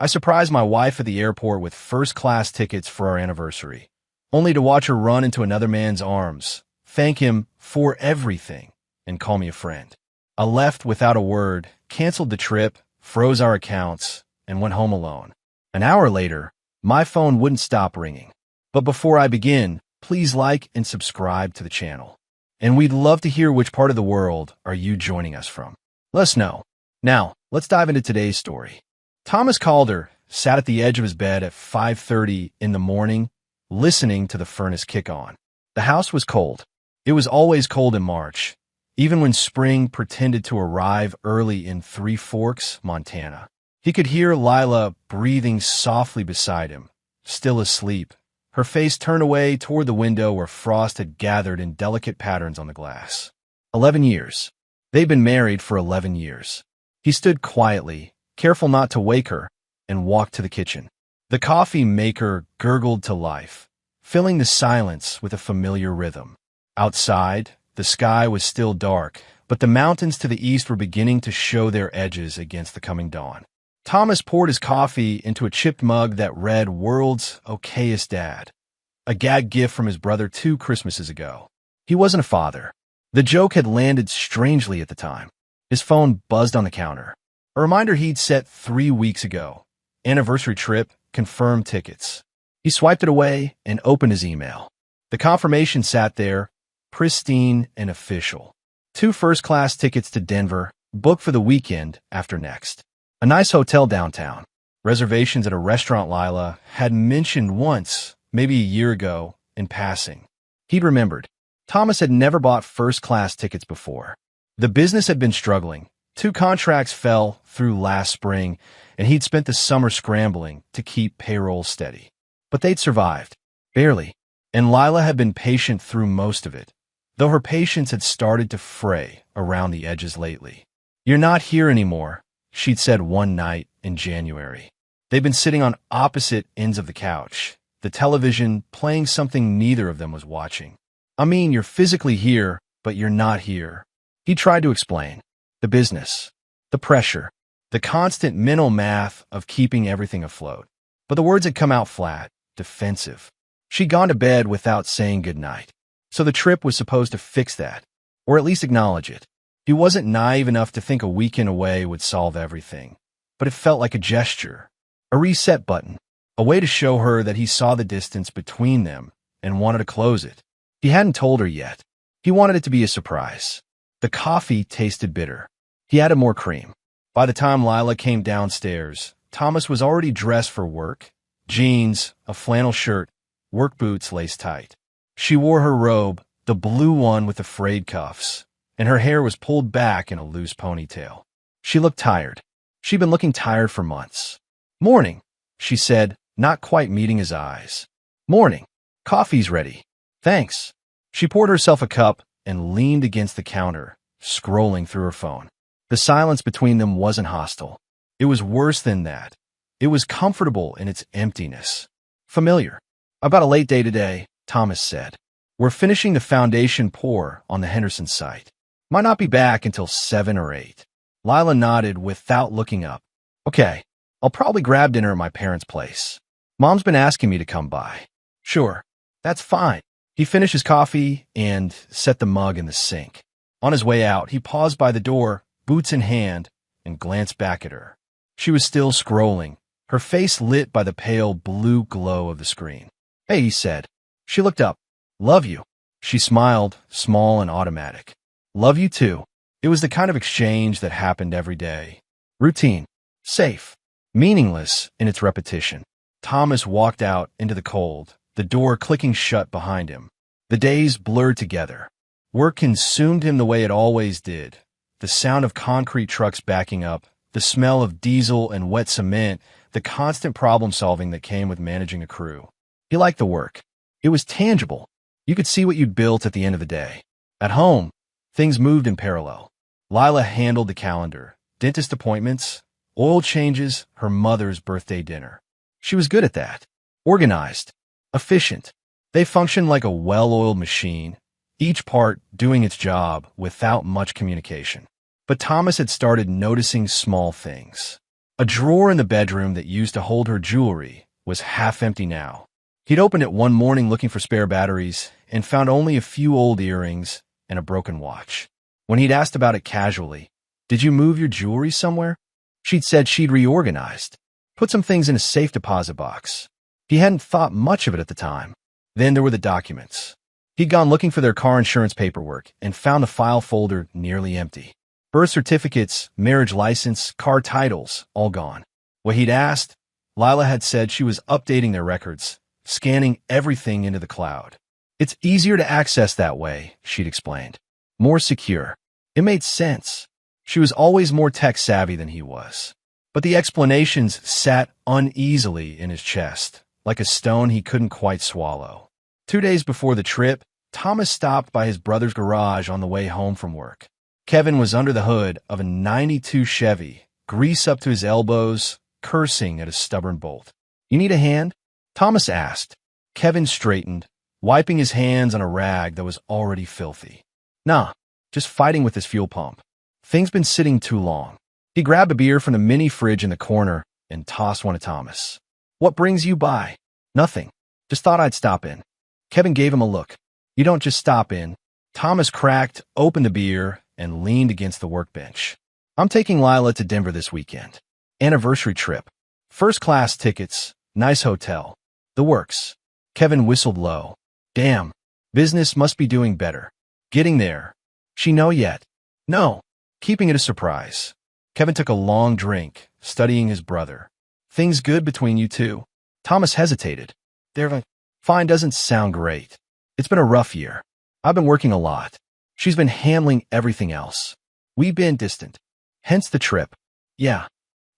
I surprised my wife at the airport with first-class tickets for our anniversary, only to watch her run into another man's arms, thank him for everything, and call me a friend. I left without a word, canceled the trip, froze our accounts, and went home alone. An hour later, my phone wouldn't stop ringing. But before I begin, please like and subscribe to the channel. And we'd love to hear which part of the world are you joining us from. Let us know. Now, let's dive into today's story. Thomas Calder sat at the edge of his bed at 5:30 in the morning, listening to the furnace kick on. The house was cold. It was always cold in March, even when spring pretended to arrive early in Three Forks, Montana. He could hear Lila breathing softly beside him, still asleep, her face turned away toward the window where frost had gathered in delicate patterns on the glass. 11 years. They'd been married for 11 years. He stood quietly, careful not to wake her, and walked to the kitchen. The coffee maker gurgled to life, filling the silence with a familiar rhythm. Outside, the sky was still dark, but the mountains to the east were beginning to show their edges against the coming dawn. Thomas poured his coffee into a chipped mug that read "World's Okayest Dad," a gag gift from his brother 2 Christmases ago. He wasn't a father. The joke had landed strangely at the time. His phone buzzed on the counter. A reminder he'd set 3 weeks ago. Anniversary trip, confirmed tickets. He swiped it away and opened his email. The confirmation sat there, pristine and official. 2 first-class tickets to Denver, booked for the weekend after next. A nice hotel downtown. Reservations at a restaurant Lila had mentioned once, maybe a year ago, in passing. He'd remembered. Thomas had never bought first-class tickets before. The business had been struggling. 2 contracts fell through last spring, and he'd spent the summer scrambling to keep payroll steady. But they'd survived. Barely. And Lila had been patient through most of it, though her patience had started to fray around the edges lately. "You're not here anymore," she'd said one night in January. They'd been sitting on opposite ends of the couch, the television playing something neither of them was watching. "I mean, you're physically here, but you're not here." He tried to explain. The business, the pressure, the constant mental math of keeping everything afloat. But the words had come out flat, defensive. She'd gone to bed without saying goodnight. So the trip was supposed to fix that, or at least acknowledge it. He wasn't naive enough to think a weekend away would solve everything, but it felt like a gesture, a reset button, a way to show her that he saw the distance between them and wanted to close it. He hadn't told her yet. He wanted it to be a surprise. The coffee tasted bitter. He added more cream. By the time Lila came downstairs, Thomas was already dressed for work. Jeans, a flannel shirt, work boots laced tight. She wore her robe, the blue one with the frayed cuffs, and her hair was pulled back in a loose ponytail. She looked tired. She'd been looking tired for months. "Morning," she said, not quite meeting his eyes. "Morning. Coffee's ready." "Thanks." She poured herself a cup and leaned against the counter, scrolling through her phone. The silence between them wasn't hostile. It was worse than that. It was comfortable in its emptiness. Familiar. "About a late day today," Thomas said. "We're finishing the foundation pour on the Henderson site. Might not be back until 7 or 8. Lila nodded without looking up. "Okay, I'll probably grab dinner at my parents' place. Mom's been asking me to come by." "Sure, that's fine." He finished his coffee and set the mug in the sink. On his way out, he paused by the door, boots in hand, and glanced back at her. She was still scrolling, her face lit by the pale blue glow of the screen. "Hey," he said. She looked up. "Love you." She smiled, small and automatic. "Love you too." It was the kind of exchange that happened every day. Routine. Safe. Meaningless in its repetition. Thomas walked out into the cold, the door clicking shut behind him. The days blurred together. Work consumed him the way it always did. The sound of concrete trucks backing up, the smell of diesel and wet cement, the constant problem-solving that came with managing a crew. He liked the work. It was tangible. You could see what you'd built at the end of the day. At home, things moved in parallel. Lila handled the calendar, dentist appointments, oil changes, her mother's birthday dinner. She was good at that. Organized. Efficient. They functioned like a well-oiled machine, each part doing its job without much communication. But Thomas had started noticing small things. A drawer in the bedroom that used to hold her jewelry was half empty now. He'd opened it one morning looking for spare batteries and found only a few old earrings and a broken watch. When he'd asked about it casually, "Did you move your jewelry somewhere?" She'd said she'd reorganized, put some things in a safe deposit box. He hadn't thought much of it at the time. Then there were the documents. He'd gone looking for their car insurance paperwork and found the file folder nearly empty. Birth certificates, marriage license, car titles, all gone. What he'd asked, Lila had said she was updating their records, scanning everything into the cloud. "It's easier to access that way," she'd explained. "More secure." It made sense. She was always more tech-savvy than he was. But the explanations sat uneasily in his chest, like a stone he couldn't quite swallow. 2 days before the trip, Thomas stopped by his brother's garage on the way home from work. Kevin was under the hood of a '92 Chevy, grease up to his elbows, cursing at a stubborn bolt. "You need a hand?" Thomas asked. Kevin straightened, wiping his hands on a rag that was already filthy. "Nah, just fighting with this fuel pump. Thing's been sitting too long." He grabbed a beer from the mini fridge in the corner and tossed one to Thomas. "What brings you by?" "Nothing. Just thought I'd stop in." Kevin gave him a look. "You don't just stop in." Thomas cracked open the beer and leaned against the workbench. "I'm taking Lila to Denver this weekend. Anniversary trip. First-class tickets, nice hotel. The works." Kevin whistled low. "Damn, business must be doing better. Getting there. She know yet?" "No." Keeping it a surprise. Kevin took a long drink, studying his brother. "Things good between you two?" Thomas hesitated. "They're fine doesn't sound great. It's been a rough year. I've been working a lot. She's been handling everything else. We've been distant. Hence the trip." "Yeah."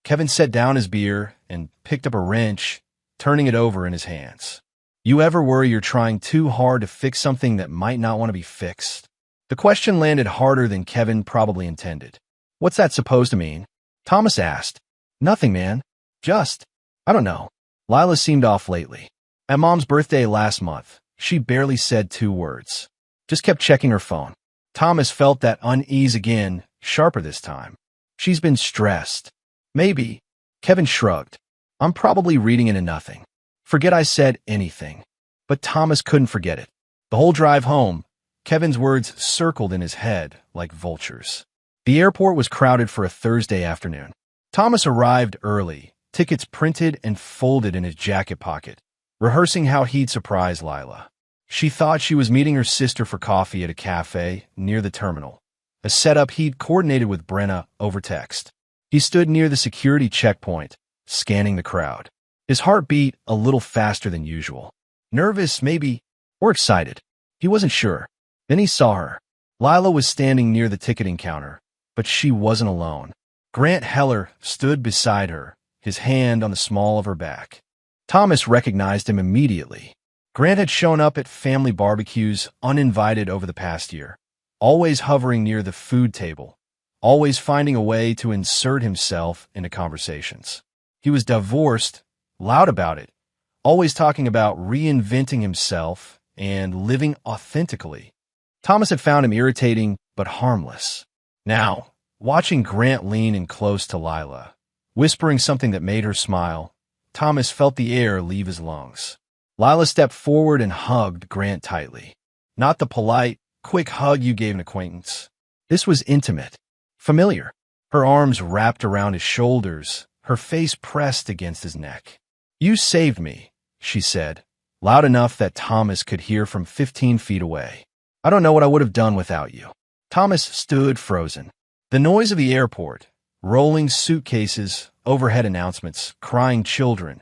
Kevin set down his beer and picked up a wrench, turning it over in his hands. "You ever worry you're trying too hard to fix something that might not want to be fixed?" The question landed harder than Kevin probably intended. "What's that supposed to mean?" Thomas asked. "Nothing, man. Just, I don't know. Lila seemed off lately. At Mom's birthday last month, she barely said 2 words. Just kept checking her phone." Thomas felt that unease again, sharper this time. "She's been stressed." "Maybe." Kevin shrugged. "I'm probably reading into nothing. Forget I said anything." But Thomas couldn't forget it. The whole drive home, Kevin's words circled in his head like vultures. The airport was crowded for a Thursday afternoon. Thomas arrived early, tickets printed and folded in his jacket pocket, rehearsing how he'd surprise Lila. She thought she was meeting her sister for coffee at a cafe near the terminal, a setup he'd coordinated with Brenna over text. He stood near the security checkpoint, scanning the crowd. His heart beat a little faster than usual. Nervous, maybe, or excited. He wasn't sure. Then he saw her. Lila was standing near the ticketing counter, but she wasn't alone. Grant Heller stood beside her, his hand on the small of her back. Thomas recognized him immediately. Grant had shown up at family barbecues uninvited over the past year, always hovering near the food table, always finding a way to insert himself into conversations. He was divorced, loud about it, always talking about reinventing himself and living authentically. Thomas had found him irritating but harmless. Now, watching Grant lean in close to Lila, whispering something that made her smile, Thomas felt the air leave his lungs. Lila stepped forward and hugged Grant tightly. Not the polite, quick hug you gave an acquaintance. This was intimate, familiar. Her arms wrapped around his shoulders, her face pressed against his neck. "You saved me," she said, loud enough that Thomas could hear from 15 feet away. "I don't know what I would have done without you." Thomas stood frozen. The noise of the airport, rolling suitcases, overhead announcements, crying children,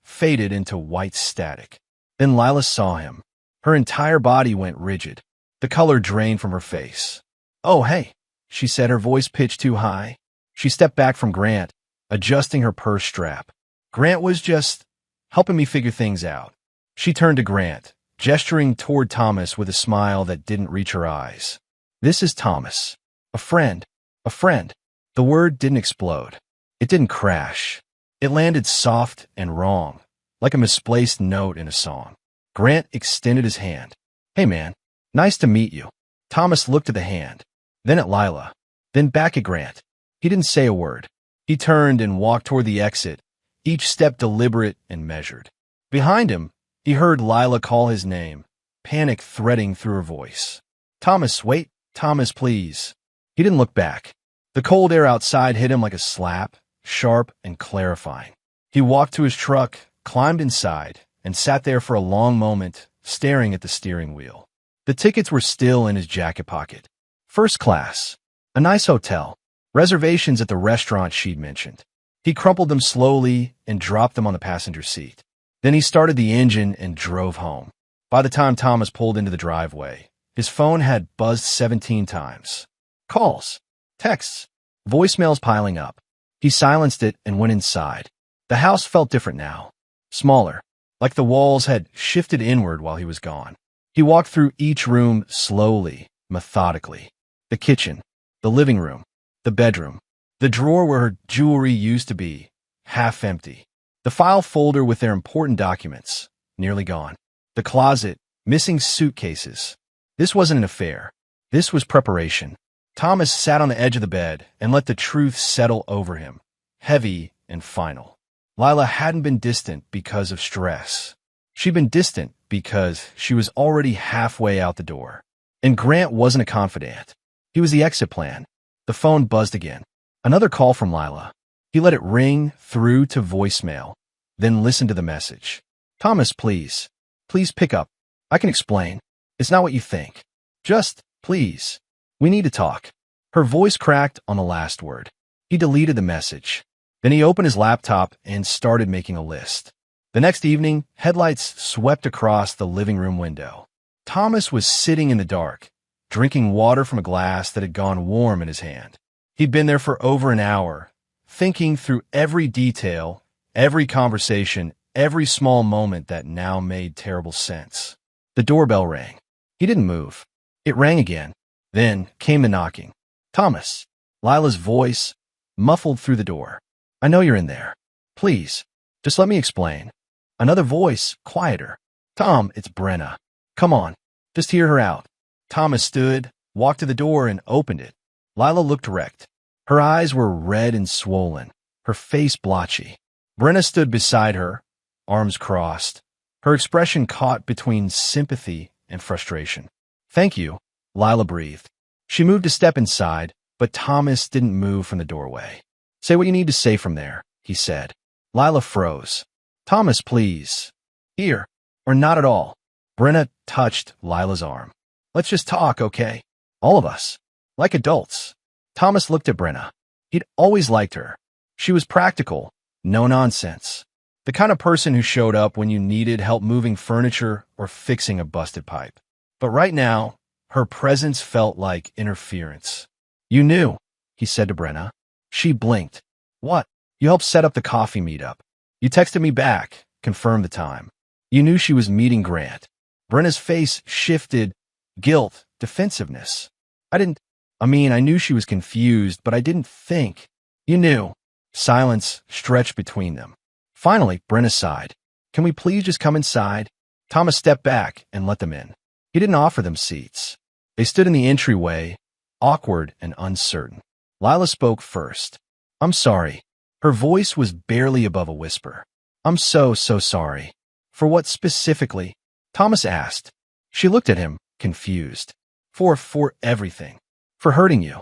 faded into white static. Then Lila saw him. Her entire body went rigid. The color drained from her face. "Oh, hey," she said, her voice pitched too high. She stepped back from Grant, adjusting her purse strap. "Grant was just helping me figure things out." She turned to Grant, gesturing toward Thomas with a smile that didn't reach her eyes. "This is Thomas. A friend. A friend." The word didn't explode. It didn't crash. It landed soft and wrong, like a misplaced note in a song. Grant extended his hand. "Hey, man. Nice to meet you." Thomas looked at the hand, then at Lila, then back at Grant. He didn't say a word. He turned and walked toward the exit, each step deliberate and measured. Behind him, he heard Lila call his name, panic threading through her voice. Thomas, wait, Thomas, please. He didn't look back. The cold air outside hit him like a slap, sharp and clarifying. He walked to his truck, climbed inside, and sat there for a long moment, staring at the steering wheel. The tickets were still in his jacket pocket. First class. A nice hotel. Reservations at the restaurant she'd mentioned. He crumpled them slowly and dropped them on the passenger seat. Then he started the engine and drove home. By the time Thomas pulled into the driveway, his phone had buzzed 17 times. Calls, texts, voicemails piling up. He silenced it and went inside. The house felt different now. Smaller, like the walls had shifted inward while he was gone. He walked through each room slowly, methodically. The kitchen, the living room, the bedroom, the drawer where her jewelry used to be, half empty. The file folder with their important documents, nearly gone. The closet, missing suitcases. This wasn't an affair. This was preparation. Thomas sat on the edge of the bed and let the truth settle over him, heavy and final. Lila hadn't been distant because of stress. She'd been distant because she was already halfway out the door. And Grant wasn't a confidant. He was the exit plan. The phone buzzed again. Another call from Lila. He let it ring through to voicemail, then listened to the message. Thomas, please. Please pick up. I can explain. It's not what you think. Just, please. We need to talk. Her voice cracked on the last word. He deleted the message. Then he opened his laptop and started making a list. The next evening, headlights swept across the living room window. Thomas was sitting in the dark, drinking water from a glass that had gone warm in his hand. He'd been there for over an hour, thinking through every detail, every conversation, every small moment that now made terrible sense. The doorbell rang. He didn't move. It rang again. Then came the knocking. Thomas. Lila's voice, muffled through the door. I know you're in there. Please, just let me explain. Another voice, quieter. Tom, it's Brenna. Come on, just hear her out. Thomas stood, walked to the door, and opened it. Lila looked wrecked. Her eyes were red and swollen, her face blotchy. Brenna stood beside her, arms crossed, her expression caught between sympathy and frustration. Thank you, Lila breathed. She moved a step inside, but Thomas didn't move from the doorway. Say what you need to say from there, he said. Lila froze. Thomas, please. Here, or not at all. Brenna touched Lila's arm. Let's just talk, okay? All of us. Like adults. Thomas looked at Brenna. He'd always liked her. She was practical, no nonsense. The kind of person who showed up when you needed help moving furniture or fixing a busted pipe. But right now, her presence felt like interference. You knew, he said to Brenna. She blinked. What? You helped set up the coffee meetup. You texted me back, confirmed the time. You knew she was meeting Grant. Brenna's face shifted, guilt, defensiveness. I knew she was confused, but I didn't think. You knew. Silence stretched between them. Finally, Brenna sighed. Can we please just come inside? Thomas stepped back and let them in. He didn't offer them seats. They stood in the entryway, awkward and uncertain. Lila spoke first. I'm sorry. Her voice was barely above a whisper. I'm so sorry. For what specifically? Thomas asked. She looked at him, confused. For everything. For hurting you.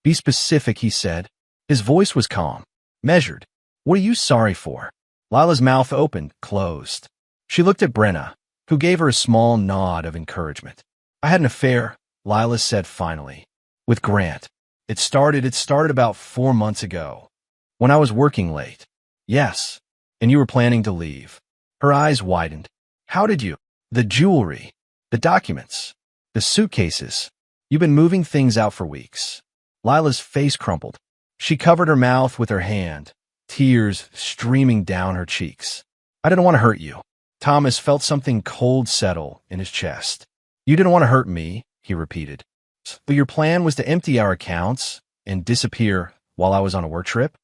Be specific, he said. His voice was calm, measured. What are you sorry for? Lila's mouth opened, closed. She looked at Brenna, who gave her a small nod of encouragement. I had an affair, Lila said finally, with Grant. It started about 4 months ago, when I was working late. Yes, and you were planning to leave. Her eyes widened. How did you? The jewelry, the documents, the suitcases. You've been moving things out for weeks. Lila's face crumpled. She covered her mouth with her hand, tears streaming down her cheeks. I didn't want to hurt you. Thomas felt something cold settle in his chest. You didn't want to hurt me, he repeated. But your plan was to empty our accounts and disappear while I was on a work trip?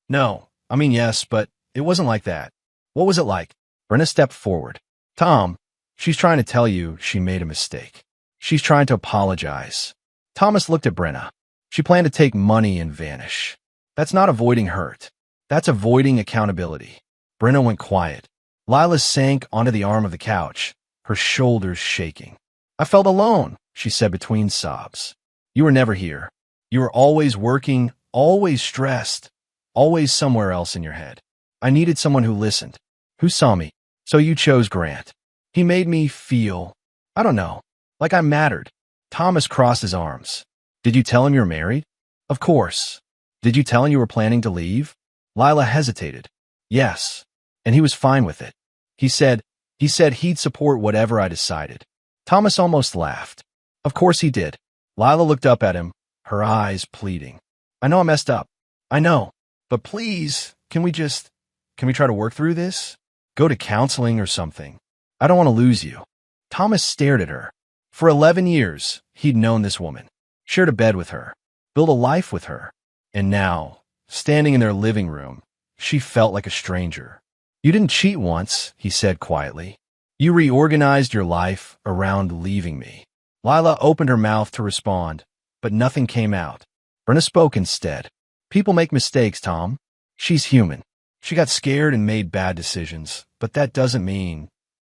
No, yes, but it wasn't like that. What was it like? Brenna stepped forward. Tom, she's trying to tell you she made a mistake. She's trying to apologize. Thomas looked at Brenna. She planned to take money and vanish. That's not avoiding hurt. That's avoiding accountability. Brenna went quiet. Lila sank onto the arm of the couch, her shoulders shaking. I felt alone, she said between sobs. You were never here. You were always working, always stressed, always somewhere else in your head. I needed someone who listened, who saw me. So you chose Grant. He made me feel, I don't know, like I mattered. Thomas crossed his arms. Did you tell him you're married? Of course. Did you tell him you were planning to leave? Lila hesitated. Yes. And he was fine with it. He said he'd support whatever I decided. Thomas almost laughed. Of course he did. Lila looked up at him, her eyes pleading. I know I messed up. I know. But please, can we try to work through this? Go to counseling or something. I don't want to lose you. Thomas stared at her. For 11 years, he'd known this woman, shared a bed with her, built a life with her. And now, standing in their living room, she felt like a stranger. You didn't cheat once, he said quietly. You reorganized your life around leaving me. Lila opened her mouth to respond, but nothing came out. Brenna spoke instead. People make mistakes, Tom. She's human. She got scared and made bad decisions, but that doesn't mean...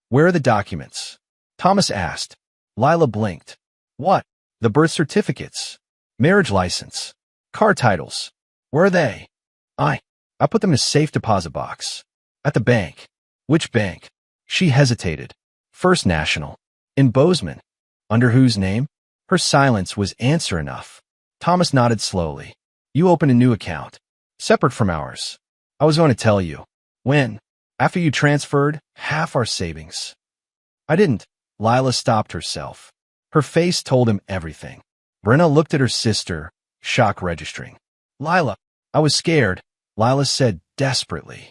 Where are the documents? Thomas asked. Lila blinked. What? The birth certificates. Marriage license. Car titles. Where are they? I put them in a safe deposit box. At the bank. Which bank? She hesitated. First National. In Bozeman. Under whose name? Her silence was answer enough. Thomas nodded slowly. You opened a new account. Separate from ours. I was going to tell you. When? After you transferred half our savings. I didn't. Lila stopped herself. Her face told him everything. Brenna looked at her sister, shock registering. Lila, I was scared, Lila said desperately.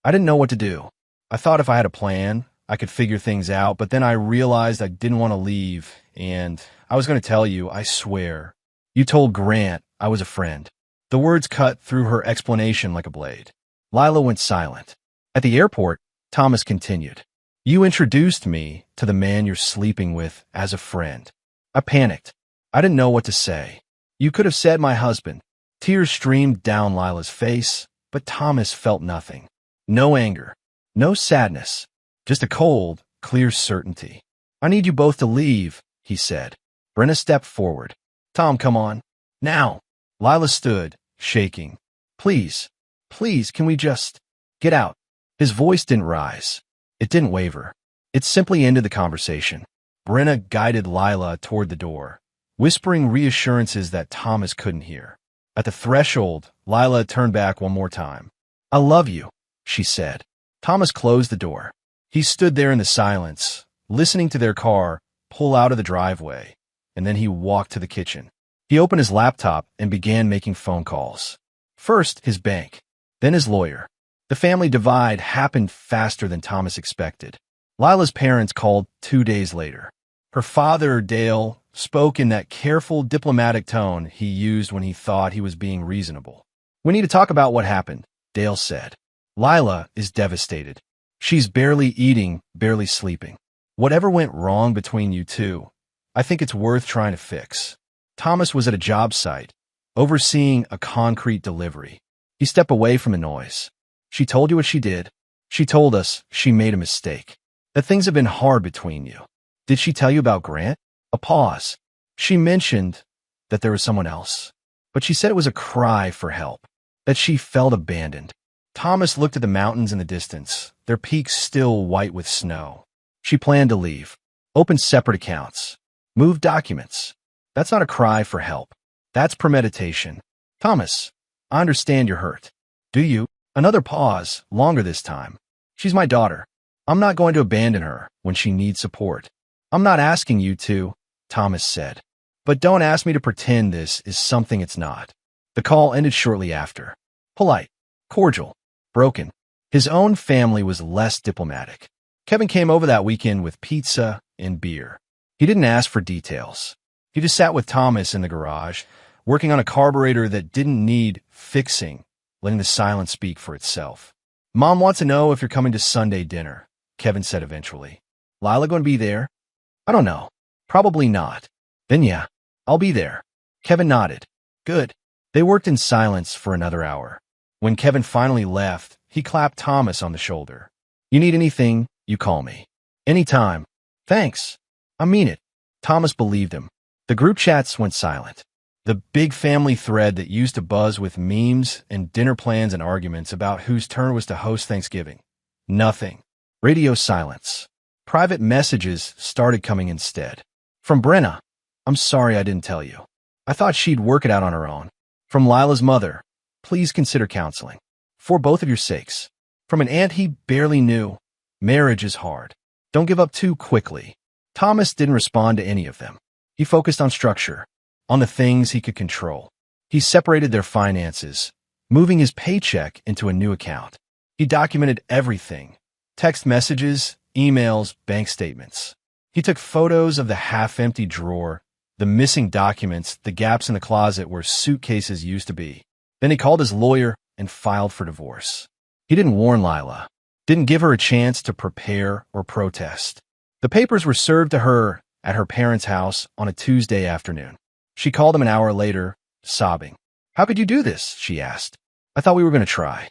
I didn't know what to do. I thought if I had a plan, I could figure things out, but then I realized I didn't want to leave, and I was going to tell you, I swear. You told Grant I was a friend. The words cut through her explanation like a blade. Lila went silent. At the airport, Thomas continued. You introduced me to the man you're sleeping with as a friend. I panicked. I didn't know what to say. You could have said my husband. Tears streamed down Lila's face, but Thomas felt nothing. No anger. No sadness. Just a cold, clear certainty. I need you both to leave, he said. Brenna stepped forward. Tom, come on. Now. Lila stood, shaking. Please, can we just get out? His voice didn't rise. It didn't waver. It simply ended the conversation. Brenna guided Lila toward the door, whispering reassurances that Thomas couldn't hear. At the threshold, Lila turned back one more time. I love you, she said. Thomas closed the door. He stood there in the silence, listening to their car pull out of the driveway, and then he walked to the kitchen. He opened his laptop and began making phone calls. First, his bank, then his lawyer. The family divide happened faster than Thomas expected. Lila's parents called 2 days later. Her father, Dale, spoke in that careful, diplomatic tone he used when he thought he was being reasonable. We need to talk about what happened, Dale said. Lila is devastated. She's barely eating, barely sleeping. Whatever went wrong between you two, I think it's worth trying to fix. Thomas was at a job site, overseeing a concrete delivery. He stepped away from the noise. She told you what she did. She told us she made a mistake. That things have been hard between you. Did she tell you about Grant? A pause. She mentioned that there was someone else. But she said it was a cry for help. That she felt abandoned. Thomas looked at the mountains in the distance, their peaks still white with snow. She planned to leave. Open separate accounts. Move documents. That's not a cry for help. That's premeditation. Thomas, I understand you're hurt. Do you? Another pause, longer this time. She's my daughter. I'm not going to abandon her when she needs support. I'm not asking you to, Thomas said. But don't ask me to pretend this is something it's not. The call ended shortly after. Polite, cordial, broken. His own family was less diplomatic. Kevin came over that weekend with pizza and beer. He didn't ask for details. He just sat with Thomas in the garage, working on a carburetor that didn't need fixing, letting the silence speak for itself. Mom wants to know if you're coming to Sunday dinner, Kevin said eventually. Lila going to be there? I don't know. Probably not. Then yeah, I'll be there. Kevin nodded. Good. They worked in silence for another hour. When Kevin finally left, he clapped Thomas on the shoulder. You need anything, you call me. Anytime. Thanks. I mean it. Thomas believed him. The group chats went silent. The big family thread that used to buzz with memes and dinner plans and arguments about whose turn was to host Thanksgiving. Nothing. Radio silence. Private messages started coming instead. From Brenna. I'm sorry I didn't tell you. I thought she'd work it out on her own. From Lila's mother. Please consider counseling. For both of your sakes. From an aunt he barely knew. Marriage is hard. Don't give up too quickly. Thomas didn't respond to any of them. He focused on structure, on the things he could control. He separated their finances, moving his paycheck into a new account. He documented everything: text messages, emails, bank statements. He took photos of the half-empty drawer, the missing documents, the gaps in the closet where suitcases used to be. Then he called his lawyer and filed for divorce. He didn't warn Lila, didn't give her a chance to prepare or protest. The papers were served to her at her parents' house on a Tuesday afternoon. She called him an hour later, sobbing. How could you do this? She asked. I thought we were going to try.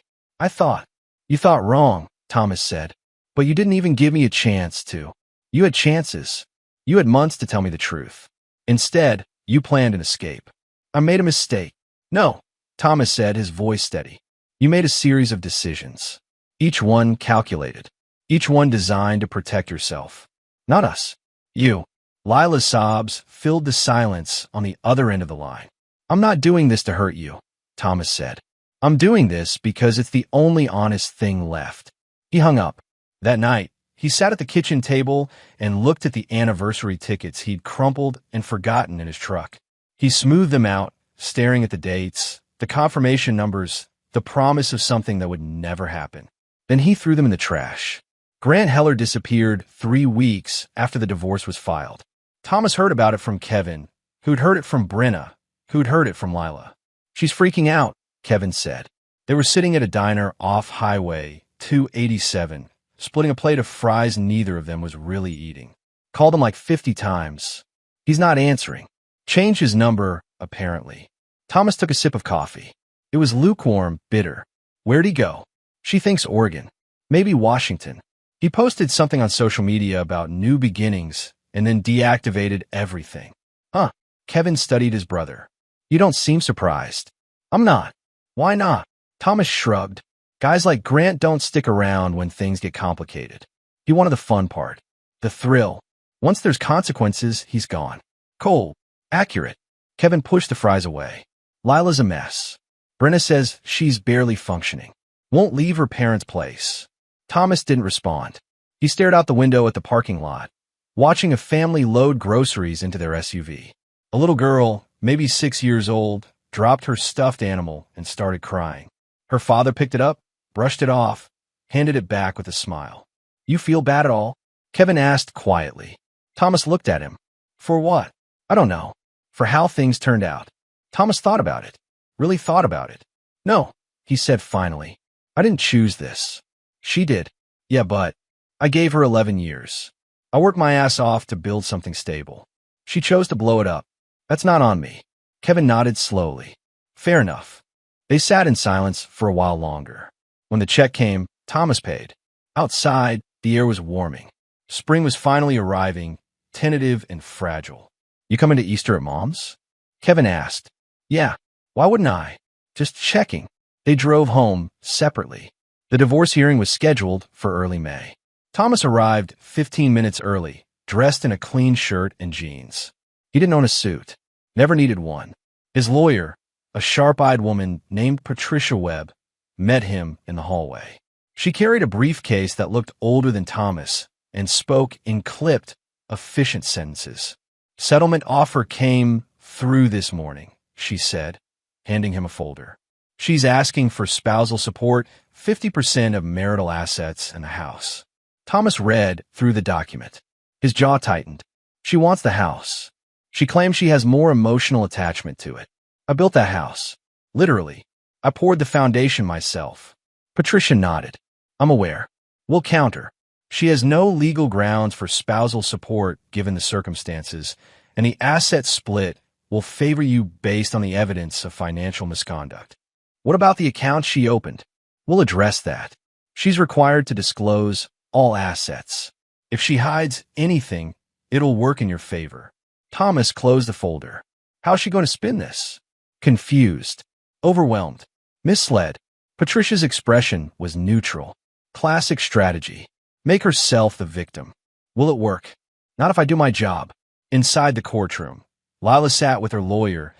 You thought wrong, Thomas said. But you didn't even give me a chance to. You had chances. You had months to tell me the truth. Instead, you planned an escape. I made a mistake. No, Thomas said, his voice steady. You made a series of decisions. Each one calculated. Each one designed to protect yourself. Not us. You. Lila's sobs filled the silence on the other end of the line. I'm not doing this to hurt you, Thomas said. I'm doing this because it's the only honest thing left. He hung up. That night, he sat at the kitchen table and looked at the anniversary tickets he'd crumpled and forgotten in his truck. He smoothed them out, staring at the dates, the confirmation numbers, the promise of something that would never happen. Then he threw them in the trash. Grant Heller disappeared 3 weeks after the divorce was filed. Thomas heard about it from Kevin, who'd heard it from Brenna, who'd heard it from Lila. She's freaking out, Kevin said. They were sitting at a diner off Highway 287, splitting a plate of fries neither of them was really eating. Called him like 50 times. He's not answering. Changed his number, apparently. Thomas took a sip of coffee. It was lukewarm, bitter. Where'd he go? She thinks Oregon. Maybe Washington. He posted something on social media about new beginnings and then deactivated everything. Huh. Kevin studied his brother. You don't seem surprised. I'm not. Why not? Thomas shrugged. Guys like Grant don't stick around when things get complicated. He wanted the fun part. The thrill. Once there's consequences, he's gone. Cold. Accurate. Kevin pushed the fries away. Lila's a mess. Brenna says she's barely functioning. Won't leave her parents' place. Thomas didn't respond. He stared out the window at the parking lot, watching a family load groceries into their SUV. A little girl, maybe 6 years old, dropped her stuffed animal and started crying. Her father picked it up, brushed it off, handed it back with a smile. You feel bad at all? Kevin asked quietly. Thomas looked at him. For what? I don't know. For how things turned out. Thomas thought about it. Really thought about it. No, he said finally. I didn't choose this. She did. Yeah, but I gave her 11 years. I worked my ass off to build something stable. She chose to blow it up. That's not on me. Kevin nodded slowly. Fair enough. They sat in silence for a while longer. When the check came, Thomas paid. Outside, the air was warming. Spring was finally arriving, tentative and fragile. You coming to Easter at Mom's? Kevin asked. Yeah, why wouldn't I? Just checking. They drove home, separately. The divorce hearing was scheduled for early May. Thomas arrived 15 minutes early, dressed in a clean shirt and jeans. He didn't own a suit. Never needed one. His lawyer, a sharp-eyed woman named Patricia Webb, met him in the hallway. She carried a briefcase that looked older than Thomas and spoke in clipped, efficient sentences. Settlement offer came through this morning, she said, handing him a folder. She's asking for spousal support, 50% of marital assets and the house. Thomas read through the document. His jaw tightened. She wants the house. She claims she has more emotional attachment to it. I built that house. Literally. I poured the foundation myself. Patricia nodded. I'm aware. We'll counter. She has no legal grounds for spousal support given the circumstances, and the asset split will favor you based on the evidence of financial misconduct. What about the account she opened? We'll address that. She's required to disclose all assets. If she hides anything, it'll work in your favor. Thomas closed the folder. How's she going to spin this? Confused, overwhelmed, misled. Patricia's expression was neutral. Classic strategy. Make herself the victim. Will it work? Not if I do my job. Inside the courtroom, Lila sat with her lawyer,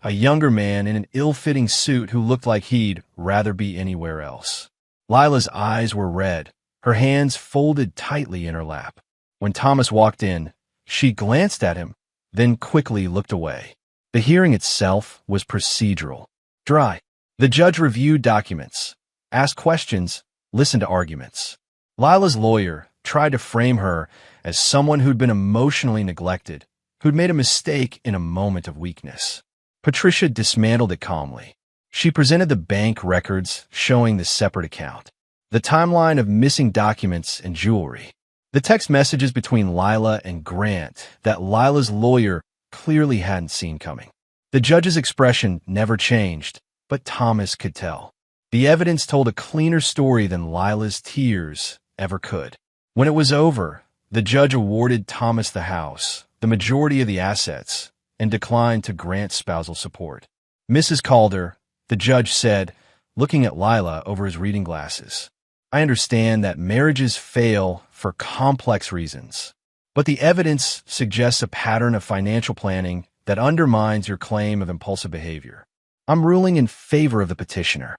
a younger man in an ill-fitting suit who looked like he'd rather be anywhere else. Lila's eyes were red, her hands folded tightly in her lap. When Thomas walked in, she glanced at him, then quickly looked away. The hearing itself was procedural, dry. The judge reviewed documents, asked questions, listened to arguments. Lila's lawyer tried to frame her as someone who'd been emotionally neglected, who'd made a mistake in a moment of weakness. Patricia dismantled it calmly. She presented the bank records showing the separate account, the timeline of missing documents and jewelry, the text messages between Lila and Grant that Lila's lawyer clearly hadn't seen coming. The judge's expression never changed, but Thomas could tell. The evidence told a cleaner story than Lila's tears ever could. When it was over, the judge awarded Thomas the house, the majority of the assets, and declined to grant spousal support. Mrs. Calder, the judge said, looking at Lila over his reading glasses, I understand that marriages fail for complex reasons, but the evidence suggests a pattern of financial planning that undermines your claim of impulsive behavior. I'm ruling in favor of the petitioner.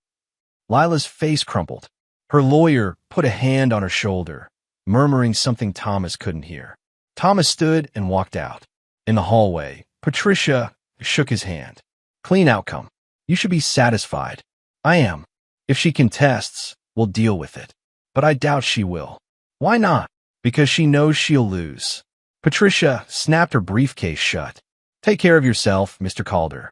Lila's face crumpled. Her lawyer put a hand on her shoulder, murmuring something Thomas couldn't hear. Thomas stood and walked out. In the hallway, Patricia shook his hand. Clean outcome. You should be satisfied. I am. If she contests, we'll deal with it. But I doubt she will. Why not? Because she knows she'll lose. Patricia snapped her briefcase shut. Take care of yourself, Mr. Calder.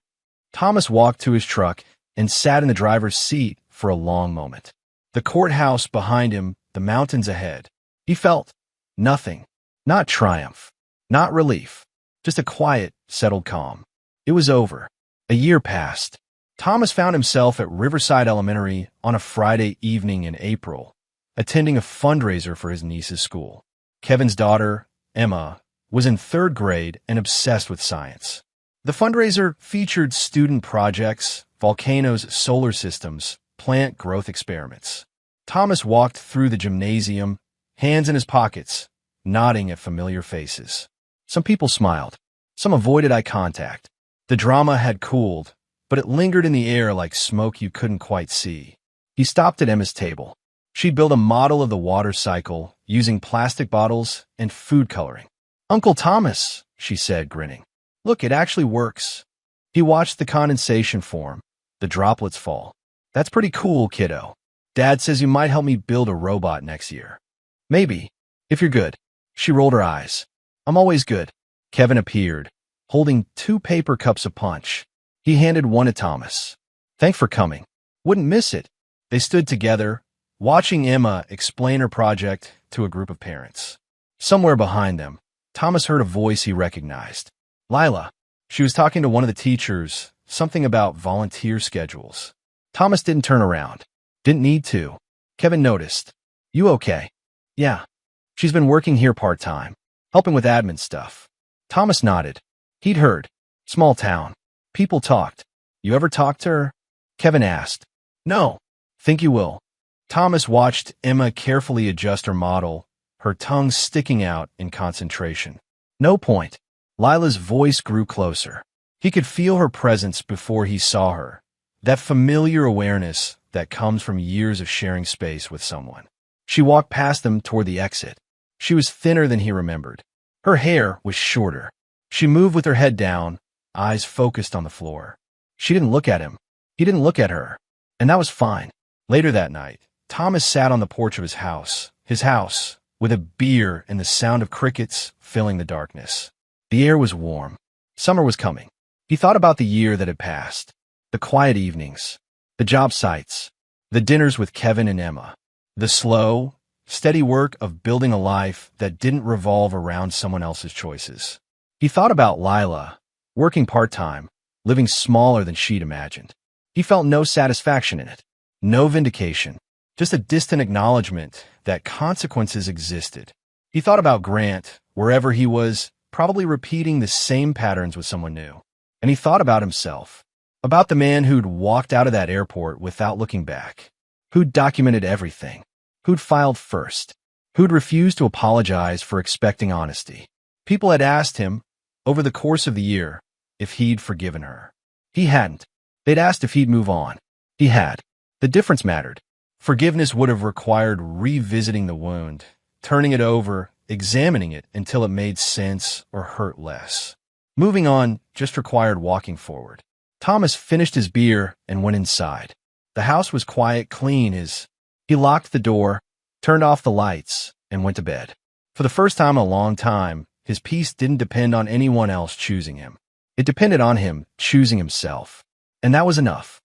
Thomas walked to his truck and sat in the driver's seat for a long moment. The courthouse behind him, the mountains ahead. He felt nothing. Not triumph. Not relief. Just a quiet, settled calm. It was over. A year passed. Thomas found himself at Riverside Elementary on a Friday evening in April, attending a fundraiser for his niece's school. Kevin's daughter, Emma, was in third grade and obsessed with science. The fundraiser featured student projects, volcanoes, solar systems, plant growth experiments. Thomas walked through the gymnasium, hands in his pockets, nodding at familiar faces. Some people smiled. Some avoided eye contact. The drama had cooled, but it lingered in the air like smoke you couldn't quite see. He stopped at Emma's table. She'd built a model of the water cycle using plastic bottles and food coloring. Uncle Thomas, she said, grinning. Look, it actually works. He watched the condensation form, the droplets fall. That's pretty cool, kiddo. Dad says you might help me build a robot next year. Maybe, if you're good. She rolled her eyes. I'm always good. Kevin appeared, holding 2 paper cups of punch. He handed one to Thomas. Thanks for coming. Wouldn't miss it. They stood together, watching Emma explain her project to a group of parents. Somewhere behind them, Thomas heard a voice he recognized. Lila. She was talking to one of the teachers, something about volunteer schedules. Thomas didn't turn around. Didn't need to. Kevin noticed. You okay? Yeah. She's been working here part-time, helping with admin stuff. Thomas nodded. He'd heard. Small town. People talked. You ever talked to her? Kevin asked. No. Think you will. Thomas watched Emma carefully adjust her model, her tongue sticking out in concentration. No point. Lila's voice grew closer. He could feel her presence before he saw her. That familiar awareness that comes from years of sharing space with someone. She walked past them toward the exit. She was thinner than he remembered. Her hair was shorter. She moved with her head down, eyes focused on the floor. She didn't look at him. He didn't look at her. And that was fine. Later that night, Thomas sat on the porch of his house, with a beer and the sound of crickets filling the darkness. The air was warm. Summer was coming. He thought about the year that had passed, the quiet evenings, the job sites, the dinners with Kevin and Emma, the slow, steady work of building a life that didn't revolve around someone else's choices. He thought about Lila, working part-time, living smaller than she'd imagined. He felt no satisfaction in it, no vindication, just a distant acknowledgement that consequences existed. He thought about Grant, wherever he was, probably repeating the same patterns with someone new. And he thought about himself, about the man who'd walked out of that airport without looking back, who'd documented everything, who'd filed first, who'd refused to apologize for expecting honesty. People had asked him, over the course of the year, if he'd forgiven her. He hadn't. They'd asked if he'd move on. He had. The difference mattered. Forgiveness would have required revisiting the wound, turning it over, examining it until it made sense or hurt less. Moving on just required walking forward. Thomas finished his beer and went inside. The house was quiet, clean. He locked the door, turned off the lights, and went to bed. For the first time in a long time, his peace didn't depend on anyone else choosing him. It depended on him choosing himself. And that was enough.